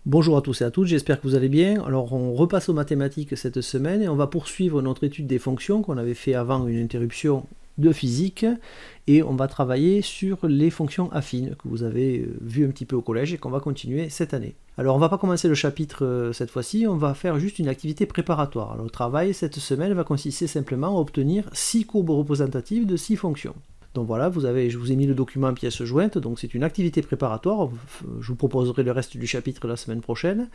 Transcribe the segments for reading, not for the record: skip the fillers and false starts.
Bonjour à tous et à toutes, j'espère que vous allez bien. Alors on repasse aux mathématiques cette semaine et on va poursuivre notre étude des fonctions qu'on avait fait avant une interruption de physique et on va travailler sur les fonctions affines que vous avez vu un petit peu au collège et qu'on va continuer cette année. Alors on va pas commencer le chapitre cette fois-ci, on va faire juste une activité préparatoire. Alors, le travail cette semaine va consister simplement à obtenir 6 courbes représentatives de 6 fonctions. Donc voilà, je vous ai mis le document en pièces jointes, donc c'est une activité préparatoire, je vous proposerai le reste du chapitre la semaine prochaine,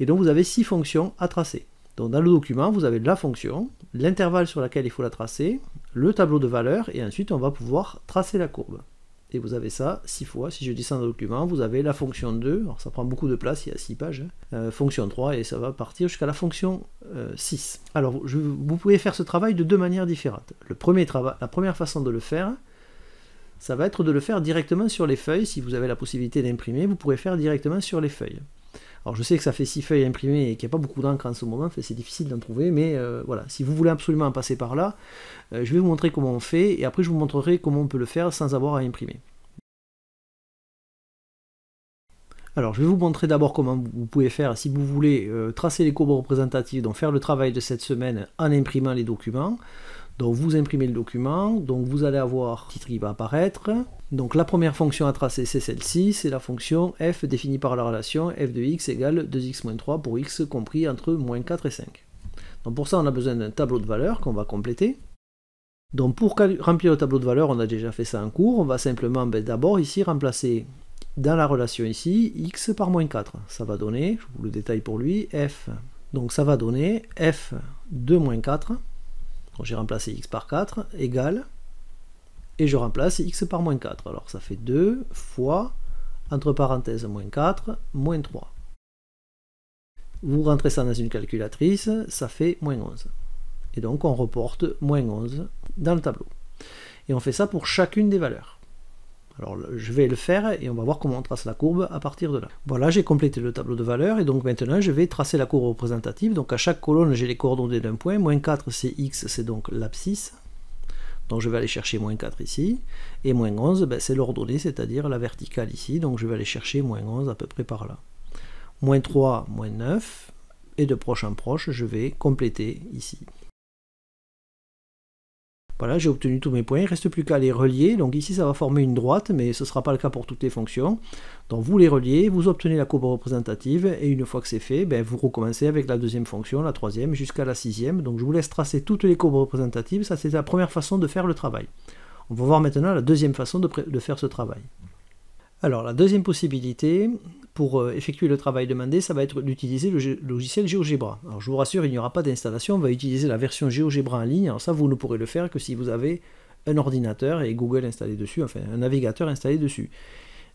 et donc vous avez 6 fonctions à tracer. Donc dans le document, vous avez la fonction, l'intervalle sur laquelle il faut la tracer, le tableau de valeurs, et ensuite on va pouvoir tracer la courbe. Et vous avez ça 6 fois, si je descends dans le document, vous avez la fonction 2, alors ça prend beaucoup de place, il y a 6 pages, fonction 3, et ça va partir jusqu'à la fonction 6. Alors vous pouvez faire ce travail de deux manières différentes. La première façon de le faire, ça va être de le faire directement sur les feuilles. Si vous avez la possibilité d'imprimer, vous pourrez faire directement sur les feuilles. Alors je sais que ça fait 6 feuilles imprimées et qu'il n'y a pas beaucoup d'encre en ce moment, c'est difficile d'en trouver, mais voilà, si vous voulez absolument passer par là, je vais vous montrer comment on fait, et après je vous montrerai comment on peut le faire sans avoir à imprimer. Alors je vais vous montrer d'abord comment vous pouvez faire si vous voulez tracer les courbes représentatives, donc faire le travail de cette semaine en imprimant les documents. Donc vous imprimez le document, donc vous allez avoir le titre qui va apparaître. Donc la première fonction à tracer c'est celle-ci, c'est la fonction f définie par la relation f de x égale 2x-3 pour x compris entre moins 4 et 5. Donc pour ça on a besoin d'un tableau de valeurs qu'on va compléter. Donc pour remplir le tableau de valeurs, on a déjà fait ça en cours, on va simplement d'abord ici remplacer dans la relation ici x par moins 4. Ça va donner, je vous le détaille pour lui, f. Donc ça va donner f de moins 4. J'ai remplacé x par 4 égale, et je remplace x par moins 4. Alors ça fait 2 fois, entre parenthèses, moins 4, moins 3. Vous rentrez ça dans une calculatrice, ça fait moins 11. Et donc on reporte moins 11 dans le tableau. Et on fait ça pour chacune des valeurs. Alors je vais le faire et on va voir comment on trace la courbe à partir de là. Voilà, j'ai complété le tableau de valeurs et donc maintenant je vais tracer la courbe représentative. Donc à chaque colonne j'ai les coordonnées d'un point. Moins 4 c'est x, c'est donc l'abscisse. Donc je vais aller chercher moins 4 ici. Et moins 11 c'est l'ordonnée, c'est-à-dire la verticale ici. Donc je vais aller chercher moins 11 à peu près par là. Moins 3, moins 9. Et de proche en proche je vais compléter ici. Voilà, j'ai obtenu tous mes points, il ne reste plus qu'à les relier. Donc ici, ça va former une droite, mais ce ne sera pas le cas pour toutes les fonctions. Donc vous les reliez, vous obtenez la courbe représentative, et une fois que c'est fait, vous recommencez avec la deuxième fonction, la troisième, jusqu'à la sixième. Donc je vous laisse tracer toutes les courbes représentatives. Ça, c'est la première façon de faire le travail. On va voir maintenant la deuxième façon de faire ce travail. Alors la deuxième possibilité pour effectuer le travail demandé, ça va être d'utiliser le logiciel GeoGebra. Alors je vous rassure, il n'y aura pas d'installation, on va utiliser la version GeoGebra en ligne. Alors ça, vous ne pourrez le faire que si vous avez un ordinateur et Google installé dessus, enfin un navigateur installé dessus.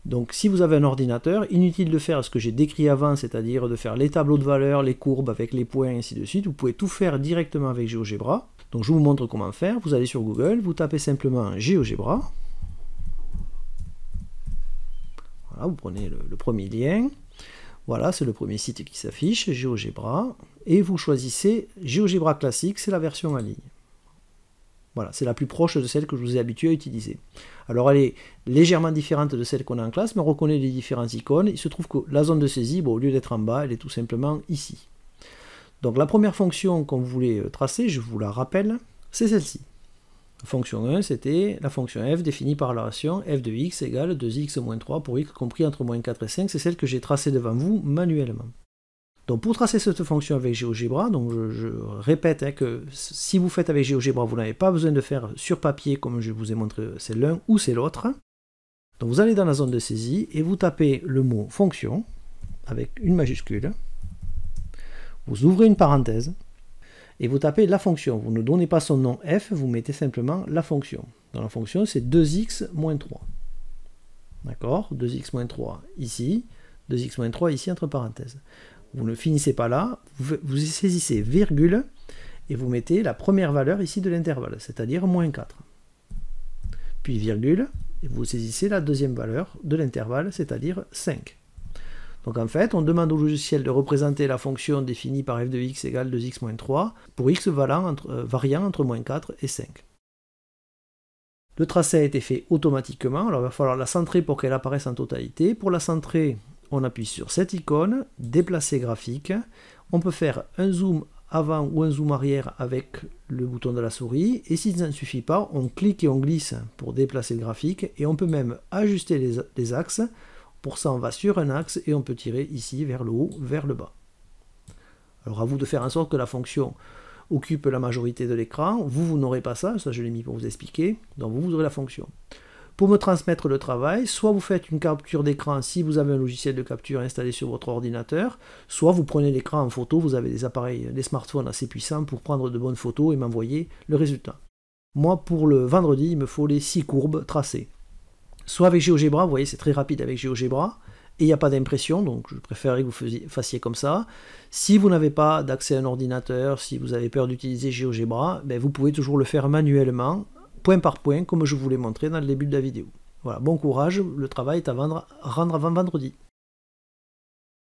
Donc si vous avez un ordinateur, inutile de faire ce que j'ai décrit avant, c'est-à-dire de faire les tableaux de valeurs, les courbes avec les points, et ainsi de suite. Vous pouvez tout faire directement avec GeoGebra. Donc je vous montre comment faire. Vous allez sur Google, vous tapez simplement GeoGebra. Voilà, vous prenez le premier lien, voilà, c'est le premier site qui s'affiche, GeoGebra, et vous choisissez GeoGebra classique, c'est la version en ligne. Voilà, c'est la plus proche de celle que je vous ai habitué à utiliser. Alors elle est légèrement différente de celle qu'on a en classe, mais on reconnaît les différentes icônes. Il se trouve que la zone de saisie, au lieu d'être en bas, elle est tout simplement ici. Donc la première fonction qu'on voulait tracer, je vous la rappelle, c'est celle-ci. Fonction 1, c'était la fonction f définie par la relation f de x égale 2x-3 pour x compris entre moins 4 et 5. C'est celle que j'ai tracée devant vous manuellement. Donc pour tracer cette fonction avec GeoGebra, donc je répète que si vous faites avec GeoGebra, vous n'avez pas besoin de faire sur papier comme je vous ai montré, c'est l'un ou c'est l'autre. Donc vous allez dans la zone de saisie et vous tapez le mot fonction avec une majuscule. Vous ouvrez une parenthèse. Et vous tapez la fonction, vous ne donnez pas son nom f, vous mettez simplement la fonction. Dans la fonction, c'est 2x-3. D'accord, 2x-3 ici, 2x-3 ici entre parenthèses. Vous ne finissez pas là, vous saisissez virgule, et vous mettez la première valeur ici de l'intervalle, c'est-à-dire moins 4. Puis virgule, et vous saisissez la deuxième valeur de l'intervalle, c'est-à-dire 5. Donc en fait, on demande au logiciel de représenter la fonction définie par f de x égale 2x-3 pour x variant entre moins 4 et 5. Le tracé a été fait automatiquement, alors il va falloir la centrer pour qu'elle apparaisse en totalité. Pour la centrer, on appuie sur cette icône, déplacer graphique. On peut faire un zoom avant ou un zoom arrière avec le bouton de la souris. Et si ça ne suffit pas, on clique et on glisse pour déplacer le graphique. Et on peut même ajuster les axes. Pour ça, on va sur un axe et on peut tirer ici vers le haut, vers le bas. Alors à vous de faire en sorte que la fonction occupe la majorité de l'écran. Vous n'aurez pas ça, ça je l'ai mis pour vous expliquer. Donc vous aurez la fonction. Pour me transmettre le travail, soit vous faites une capture d'écran si vous avez un logiciel de capture installé sur votre ordinateur, soit vous prenez l'écran en photo, vous avez des appareils, des smartphones assez puissants pour prendre de bonnes photos et m'envoyer le résultat. Moi, pour le vendredi, il me faut les 6 courbes tracées. Soit avec GeoGebra, vous voyez, c'est très rapide avec GeoGebra, et il n'y a pas d'impression, donc je préférerais que vous fassiez comme ça. Si vous n'avez pas d'accès à un ordinateur, si vous avez peur d'utiliser GeoGebra, ben vous pouvez toujours le faire manuellement, point par point, comme je vous l'ai montré dans le début de la vidéo. Voilà, bon courage, le travail est à rendre avant vendredi.